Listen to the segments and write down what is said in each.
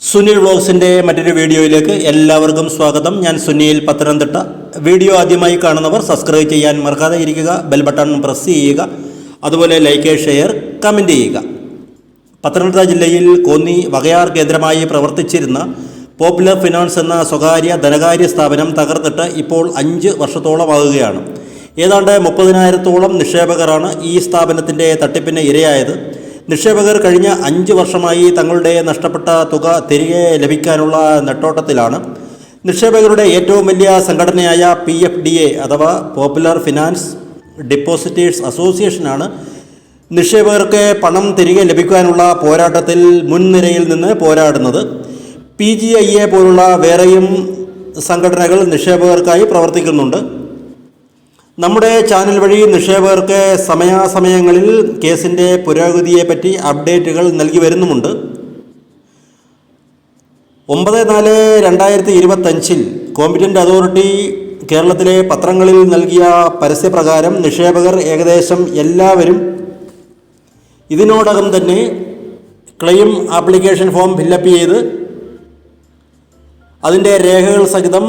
സുനിൽ വ്ളോഗ്സിൻ്റെ മറ്റൊരു വീഡിയോയിലേക്ക് എല്ലാവർക്കും സ്വാഗതം. ഞാൻ സുനിൽ, പത്തനംതിട്ട. വീഡിയോ ആദ്യമായി കാണുന്നവർ സബ്സ്ക്രൈബ് ചെയ്യാൻ മറക്കാതെ ഇരിക്കുക, ബെൽ ബട്ടൺ പ്രസ് ചെയ്യുക, അതുപോലെ ലൈക്ക്, ഷെയർ, കമൻറ്റ് ചെയ്യുക. പത്തനംതിട്ട ജില്ലയിൽ കോന്നി വകയാർ കേന്ദ്രമായി പ്രവർത്തിച്ചിരുന്ന പോപ്പുലർ ഫിനാൻസ് എന്ന സ്വകാര്യ ധനകാര്യ സ്ഥാപനം തകർന്നിട്ട് ഇപ്പോൾ 5 വർഷത്തോളമാകുകയാണ്. ഏതാണ്ട് 30,000-ഓളം നിക്ഷേപകരാണ് ഈ സ്ഥാപനത്തിൻ്റെ തട്ടിപ്പിന് ഇരയായത്. നിക്ഷേപകർ കഴിഞ്ഞ 5 വർഷമായി തങ്ങളുടെ നഷ്ടപ്പെട്ട തുക തിരികെ ലഭിക്കാനുള്ള നെട്ടോട്ടത്തിലാണ്. നിക്ഷേപകരുടെ ഏറ്റവും വലിയ സംഘടനയായ PFDA അഥവാ പോപ്പുലർ ഫിനാൻസ് ഡിപ്പോസിറ്റേഴ്സ് അസോസിയേഷനാണ് നിക്ഷേപകർക്ക് പണം തിരികെ ലഭിക്കാനുള്ള പോരാട്ടത്തിൽ മുൻനിരയിൽ നിന്ന് പോരാടുന്നത്. PGIA പോലുള്ള വേറെയും സംഘടനകൾ നിക്ഷേപകർക്കായി പ്രവർത്തിക്കുന്നുണ്ട്. നമ്മുടെ ചാനൽ വഴി നിക്ഷേപകർക്ക് സമയാസമയങ്ങളിൽ കേസിൻ്റെ പുരോഗതിയെപ്പറ്റി അപ്ഡേറ്റുകൾ നൽകി വരുന്നുമുണ്ട്. 9/4/2025 കോമ്പറ്റൻ്റ് അതോറിറ്റി കേരളത്തിലെ പത്രങ്ങളിൽ നൽകിയ പരസ്യപ്രകാരം നിക്ഷേപകർ ഏകദേശം എല്ലാവരും ഇതിനോടകം തന്നെ ക്ലെയിം ആപ്ലിക്കേഷൻ ഫോം ഫില്ലപ്പ് ചെയ്ത് അതിൻ്റെ രേഖകൾ സഹിതം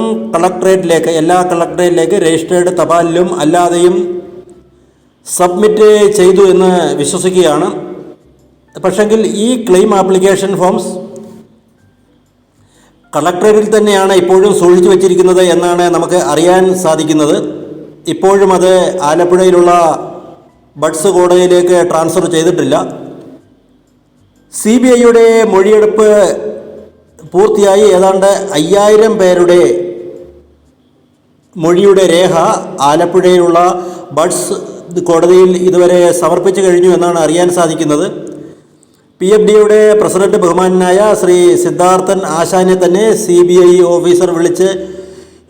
എല്ലാ കളക്ടറേറ്റിലേക്ക് രജിസ്റ്റേർഡ് തപാലിലും അല്ലാതെയും സബ്മിറ്റ് ചെയ്തു എന്ന് വിശ്വസിക്കുകയാണ്. പക്ഷെങ്കിൽ ഈ ക്ലെയിം ആപ്ലിക്കേഷൻ ഫോംസ് കളക്ടറേറ്റിൽ തന്നെയാണ് ഇപ്പോഴും സൂക്ഷിച്ചു വച്ചിരിക്കുന്നത് എന്നാണ് നമുക്ക് അറിയാൻ സാധിക്കുന്നത്. ഇപ്പോഴും അത് ആലപ്പുഴയിലുള്ള ബഡ്സ് കോടതിയിലേക്ക് ട്രാൻസ്ഫർ ചെയ്തിട്ടില്ല. CBIയുടെ മൊഴിയെടുപ്പ് പൂർത്തിയായി ഏതാണ്ട് 5000 പേരുടെ മൊഴിയുടെ രേഖ ആലപ്പുഴയിലുള്ള ബഡ്സ് കോടതിയിൽ ഇതുവരെ സമർപ്പിച്ചു കഴിഞ്ഞു എന്നാണ് അറിയാൻ സാധിക്കുന്നത്. PFDAയുടെ പ്രസിഡന്റ് ബഹുമാനായ ശ്രീ സിദ്ധാർത്ഥൻ ആശാനെ തന്നെ CBI ഓഫീസർ വിളിച്ച്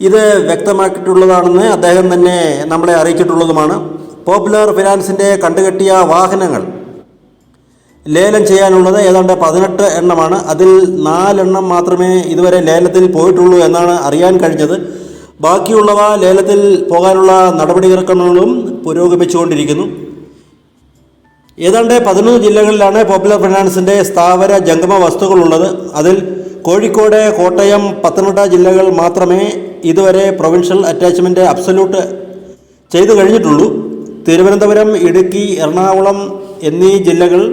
ഇത് വ്യക്തമാക്കിയിട്ടുള്ളതാണെന്ന് അദ്ദേഹം തന്നെ നമ്മളെ അറിയിച്ചിട്ടുള്ളതുമാണ്. പോപ്പുലർ ഫിനാൻസിൻ്റെ കണ്ടുകെട്ടിയ വാഹനങ്ങൾ ലേലം ചെയ്യാനുള്ളത് ഏതാണ്ട് 18 എണ്ണമാണ്. അതിൽ 4 എണ്ണം മാത്രമേ ഇതുവരെ ലേലത്തിൽ പോയിട്ടുള്ളൂ എന്നാണ് അറിയാൻ കഴിഞ്ഞത്. ബാക്കിയുള്ളവ ലേലത്തിൽ പോകാനുള്ള നടപടിക്രമങ്ങളും പുരോഗമിച്ചുകൊണ്ടിരിക്കുന്നു. ഏതാണ്ട് 11 ജില്ലകളിലാണ് പോപ്പുലർ ഫിനാൻസിൻ്റെ സ്ഥാവര ജംഗമ വസ്തുക്കളുള്ളത്. അതിൽ കോഴിക്കോട്, കോട്ടയം, പത്തനംതിട്ട ജില്ലകൾ മാത്രമേ ഇതുവരെ പ്രൊവിൻഷ്യൽ അറ്റാച്ച്മെൻറ്റ് അബ്സല്യൂട്ട് ചെയ്തു കഴിഞ്ഞിട്ടുള്ളൂ. തിരുവനന്തപുരം, ഇടുക്കി, എറണാകുളം എന്നീ ജില്ലകൾ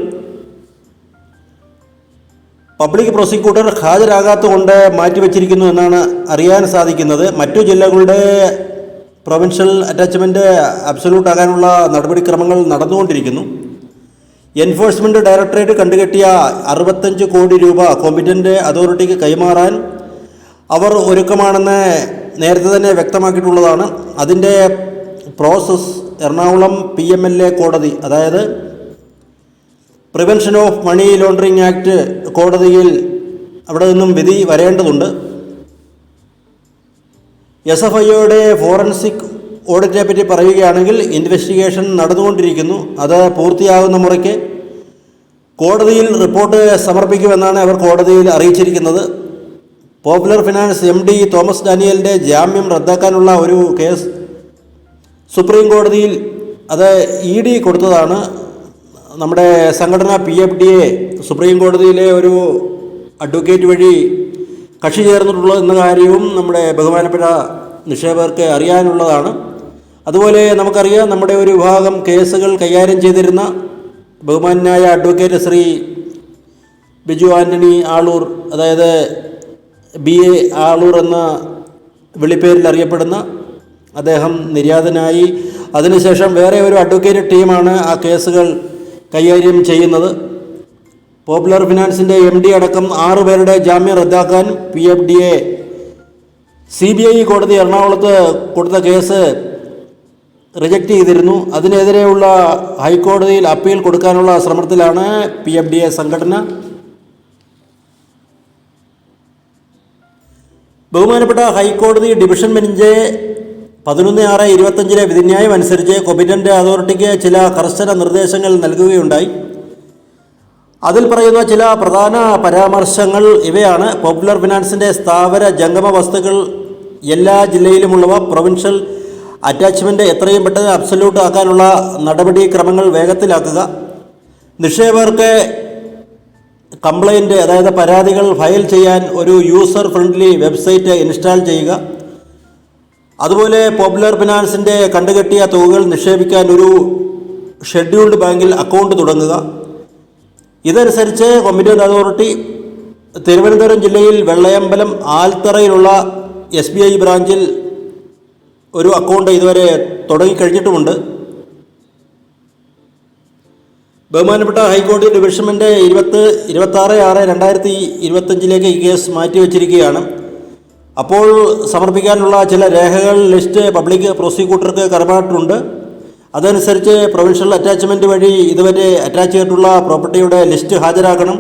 പബ്ലിക് പ്രോസിക്യൂട്ടർ ഹാജരാകാത്തതുകൊണ്ട് മാറ്റിവെച്ചിരിക്കുന്നു എന്നാണ് അറിയാൻ സാധിക്കുന്നത്. മറ്റു ജില്ലകളുടെ പ്രൊവിൻഷ്യൽ അറ്റാച്ച്മെൻറ്റ് അബ്സല്യൂട്ട് ആകാനുള്ള നടപടിക്രമങ്ങൾ നടന്നുകൊണ്ടിരിക്കുന്നു. എൻഫോഴ്സ്മെൻറ്റ് ഡയറക്ടറേറ്റ് കണ്ടുകെട്ടിയ 65 കോടി രൂപ കോമ്പറ്റൻ്റ് അതോറിറ്റിക്ക് കൈമാറാൻ അവർ ഒരുക്കമാണെന്ന് നേരത്തെ തന്നെ വ്യക്തമാക്കിയിട്ടുള്ളതാണ്. അതിൻ്റെ പ്രോസസ്സ് എറണാകുളം PMLA കോടതി, അതായത് prevention of money laundering act കോടതിയിൽ അവിടെ നിന്നും വിധി വരേണ്ടതുണ്ട്. SFIയുടെ ഫോറൻസിക് ഓഡിറ്റിനെ പറ്റി പറയുകയാണെങ്കിൽ ഇൻവെസ്റ്റിഗേഷൻ നടന്നുകൊണ്ടിരിക്കുന്നു. അത് പൂർത്തിയാകുന്ന മുറയ്ക്ക് കോടതിയിൽ റിപ്പോർട്ട് സമർപ്പിക്കുമെന്നാണ് അവർ കോടതിയിൽ അറിയിച്ചിരിക്കുന്നത്. പോപ്പുലർ ഫിനാൻസ് MD തോമസ് ഡാനിയലിൻ്റെ ജാമ്യം റദ്ദാക്കാനുള്ള ഒരു കേസ് സുപ്രീം കോടതിയിൽ അത് ED കൊടുത്തതാണ്. നമ്മുടെ സംഘടന PFDA സുപ്രീം കോടതിയിലെ ഒരു അഡ്വക്കേറ്റ് വഴി കക്ഷി ചേർന്നിട്ടുള്ളത് എന്ന കാര്യവും നമ്മുടെ ബഹുമാനപ്പെട്ട നിക്ഷേപകർക്ക് അറിയാനുള്ളതാണ്. അതുപോലെ നമുക്കറിയാം, നമ്മുടെ ഒരു വിഭാഗം കേസുകൾ കൈകാര്യം ചെയ്തിരുന്ന ബഹുമാനായ അഡ്വക്കേറ്റ് ശ്രീ ബിജു ആൻ്റണി ആളൂർ, അതായത് BA ആളൂർ എന്ന വിളിപ്പേരിൽ അറിയപ്പെടുന്ന അദ്ദേഹം നിര്യാതനായി. അതിനുശേഷം വേറെ ഒരു അഡ്വക്കേറ്റ് ടീമാണ് ആ കേസുകൾ കൈകാര്യം ചെയ്യുന്നത്. പോപ്പുലർ ഫിനാൻസിൻ്റെ MD അടക്കം 6 പേരുടെ ജാമ്യം റദ്ദാക്കാൻ PFDA CBI കോടതി എറണാകുളത്ത് കൊടുത്ത കേസ് റിജക്റ്റ് ചെയ്തിരുന്നു. അതിനെതിരെയുള്ള ഹൈക്കോടതിയിൽ അപ്പീൽ കൊടുക്കാനുള്ള ശ്രമത്തിലാണ് PFDA സംഘടന. ബഹുമാനപ്പെട്ട ഹൈക്കോടതി ഡിവിഷൻ ബെഞ്ച് 11/6/25 വിധിന്യായം അനുസരിച്ച് കോമ്പറ്റൻ്റ് അതോറിറ്റിക്ക് ചില കർശന നിർദ്ദേശങ്ങൾ നൽകുകയുണ്ടായി. അതിൽ പറയുന്ന ചില പ്രധാന പരാമർശങ്ങൾ ഇവയാണ്. പോപ്പുലർ ഫിനാൻസിൻ്റെ സ്ഥാവര ജംഗമ വസ്തുക്കൾ എല്ലാ ജില്ലയിലുമുള്ളവ പ്രൊവിൻഷ്യൽ അറ്റാച്ച്മെൻറ്റ് എത്രയും പെട്ടെന്ന് അബ്സല്യൂട്ട് ആക്കാനുള്ള നടപടിക്രമങ്ങൾ വേഗത്തിലാക്കുക. നിക്ഷേപകർക്ക് കംപ്ലൈൻറ്റ്, അതായത് പരാതികൾ ഫയൽ ചെയ്യാൻ ഒരു യൂസർ ഫ്രണ്ട്ലി വെബ്സൈറ്റ് ഇൻസ്റ്റാൾ ചെയ്യുക. അതുപോലെ പോപ്പുലർ ഫിനാൻസിൻ്റെ കണ്ടുകെട്ടിയ തുകകൾ നിക്ഷേപിക്കാൻ ഒരു ഷെഡ്യൂൾഡ് ബാങ്കിൽ അക്കൗണ്ട് തുടങ്ങുക. ഇതനുസരിച്ച് കോമ്പറ്റന്റ് അതോറിറ്റി തിരുവനന്തപുരം ജില്ലയിൽ വെള്ളയമ്പലം ആൽത്തറയിലുള്ള SBI ബ്രാഞ്ചിൽ ഒരു അക്കൗണ്ട് ഇതുവരെ തുടങ്ങിക്കഴിഞ്ഞിട്ടുമുണ്ട്. ബഹുമാനപ്പെട്ട ഹൈക്കോടതി ഡിവിഷൻ ബെഞ്ച് 26/6/2025 ഈ കേസ് മാറ്റിവെച്ചിരിക്കുകയാണ്. അപ്പോൾ സമർപ്പിക്കാനുള്ള ചില രേഖകൾ ലിസ്റ്റ് പബ്ലിക് പ്രോസിക്യൂട്ടർക്ക് കൈമാറിയിട്ടുണ്ട്. അതനുസരിച്ച് പ്രൊവിൻഷ്യൽ അറ്റാച്ച്മെൻറ്റ് വഴി ഇതുവരെ അറ്റാച്ച് ചെയ്തിട്ടുള്ള പ്രോപ്പർട്ടിയുടെ ലിസ്റ്റ് ഹാജരാക്കണം.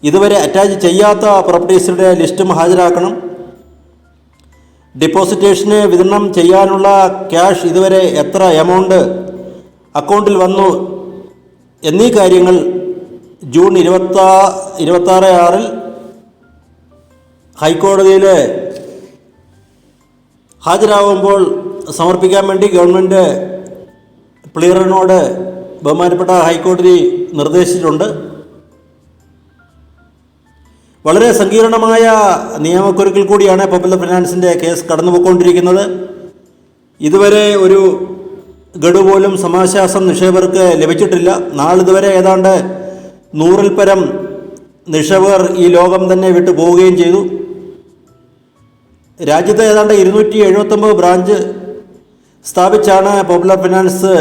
ഇതുവരെ അറ്റാച്ച് ചെയ്യാത്ത പ്രോപ്പർട്ടീസിൻ്റെ ലിസ്റ്റും ഹാജരാക്കണം. ഡിപ്പോസിറ്റേഷന് വിതരണം ചെയ്യാനുള്ള ക്യാഷ് ഇതുവരെ എത്ര എമൗണ്ട് അക്കൗണ്ടിൽ വന്നു എന്നീ കാര്യങ്ങൾ ജൂൺ 26/6 ഹൈക്കോടതിയിൽ ഹാജരാകുമ്പോൾ സമർപ്പിക്കാൻ വേണ്ടി ഗവൺമെൻറ് പ്ലീററിനോട് ബഹുമാനപ്പെട്ട ഹൈക്കോടതി നിർദ്ദേശിച്ചിട്ടുണ്ട്. വളരെ സങ്കീർണമായ നിയമക്കുരുക്കിൽ കൂടിയാണ് പോപ്പുലർ ഫിനാൻസിൻ്റെ കേസ് കടന്നുപോയിക്കൊണ്ടിരിക്കുന്നത്. ഇതുവരെ ഒരു ഗഡു പോലും സമാശ്വാസം നിക്ഷേപകർക്ക് ലഭിച്ചിട്ടില്ല. നാളിതുവരെ ഏതാണ്ട് 100-ൽ പരം നിക്ഷേപകർ ഈ ലോകം തന്നെ വിട്ടു പോവുകയും ചെയ്തു. രാജ്യത്ത് ഏതാണ്ട് 279 ബ്രാഞ്ച് സ്ഥാപിച്ചാണ് പോപ്പുലർ ഫിനാൻസ്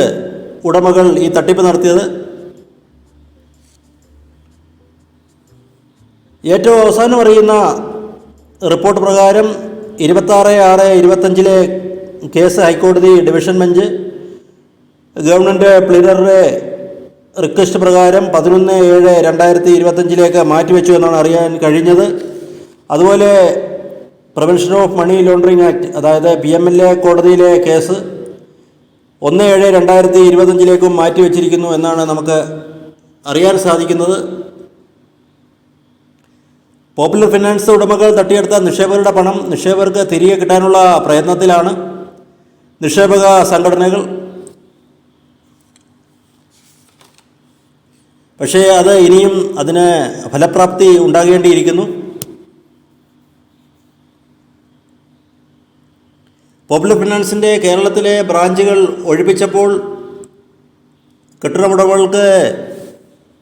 ഉടമകൾ ഈ തട്ടിപ്പ് നടത്തിയത്. ഏറ്റവും അവസാനം അറിയുന്ന റിപ്പോർട്ട് പ്രകാരം 26/6/25 കേസ് ഹൈക്കോടതി ഡിവിഷൻ ബെഞ്ച് ഗവൺമെൻറ് പ്ലീഡറുടെ റിക്വസ്റ്റ് പ്രകാരം 11/7/2025 മാറ്റിവെച്ചു എന്നാണ് അറിയാൻ കഴിഞ്ഞത്. അതുപോലെ prevention of money laundering act, അതായത് PMLA കോടതിയിലെ കേസ് 1/7/2025 മാറ്റിവെച്ചിരിക്കുന്നു എന്നാണ് നമുക്ക് അറിയാൻ സാധിക്കുന്നത്. പോപ്പുലർ ഫിനാൻസ് ഉടമകൾ തട്ടിയെടുത്ത നിക്ഷേപകരുടെ പണം നിക്ഷേപകർക്ക് തിരികെ കിട്ടാനുള്ള പ്രയത്നത്തിലാണ് നിക്ഷേപക സംഘടനകൾ. പക്ഷേ അത് ഇനിയും അതിന് ഫലപ്രാപ്തി ഉണ്ടാകേണ്ടിയിരിക്കുന്നു. പോപ്പുലർ ഫിനാൻസിൻ്റെ കേരളത്തിലെ ബ്രാഞ്ചുകൾ ഒഴിപ്പിച്ചപ്പോൾ കെട്ടിടമുടമകൾക്ക്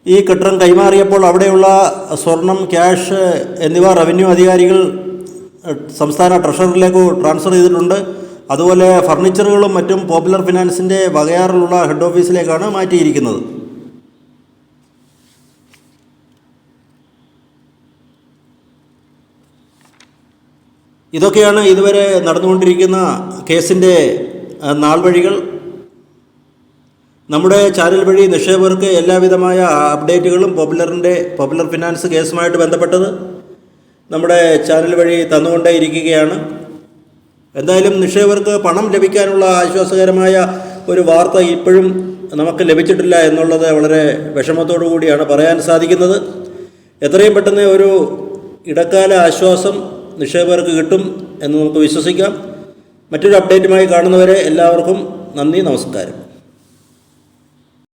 ഈ കെട്ടിടം കൈമാറിയപ്പോൾ അവിടെയുള്ള സ്വർണം, ക്യാഷ് എന്നിവ റവന്യൂ അധികാരികൾ സംസ്ഥാന ട്രഷറിയിലേക്ക് ട്രാൻസ്ഫർ ചെയ്തിട്ടുണ്ട്. അതുപോലെ ഫർണിച്ചറുകളും മറ്റും പോപ്പുലർ ഫിനാൻസിൻ്റെ വകയാറിലുള്ള ഹെഡ് ഓഫീസിലേക്കാണ് മാറ്റിയിരിക്കുന്നത്. ഇതൊക്കെയാണ് ഇതുവരെ നടന്നുകൊണ്ടിരിക്കുന്ന കേസിൻ്റെ നാൾവഴികൾ. നമ്മുടെ ചാനൽ വഴി നിക്ഷേപകർക്ക് എല്ലാവിധമായ അപ്ഡേറ്റുകളും പോപ്പുലർ ഫിനാൻസ് കേസുമായിട്ട് ബന്ധപ്പെട്ടത് നമ്മുടെ ചാനൽ വഴി തന്നുകൊണ്ടേയിരിക്കുകയാണ്. എന്തായാലും നിക്ഷേപകർക്ക് പണം ലഭിക്കാനുള്ള ആശ്വാസകരമായ ഒരു വാർത്ത ഇപ്പോഴും നമുക്ക് ലഭിച്ചിട്ടില്ല എന്നുള്ളത് വളരെ വിഷമത്തോടു കൂടിയാണ് പറയാൻ സാധിക്കുന്നത്. എത്രയും പെട്ടെന്ന് ഒരു ഇടക്കാല ആശ്വാസം നിക്ഷേപകർക്ക് കിട്ടും എന്ന് നമുക്ക് വിശ്വസിക്കാം. മറ്റൊരു അപ്ഡേറ്റുമായി കാണുന്നവരെ എല്ലാവർക്കും നന്ദി, നമസ്കാരം.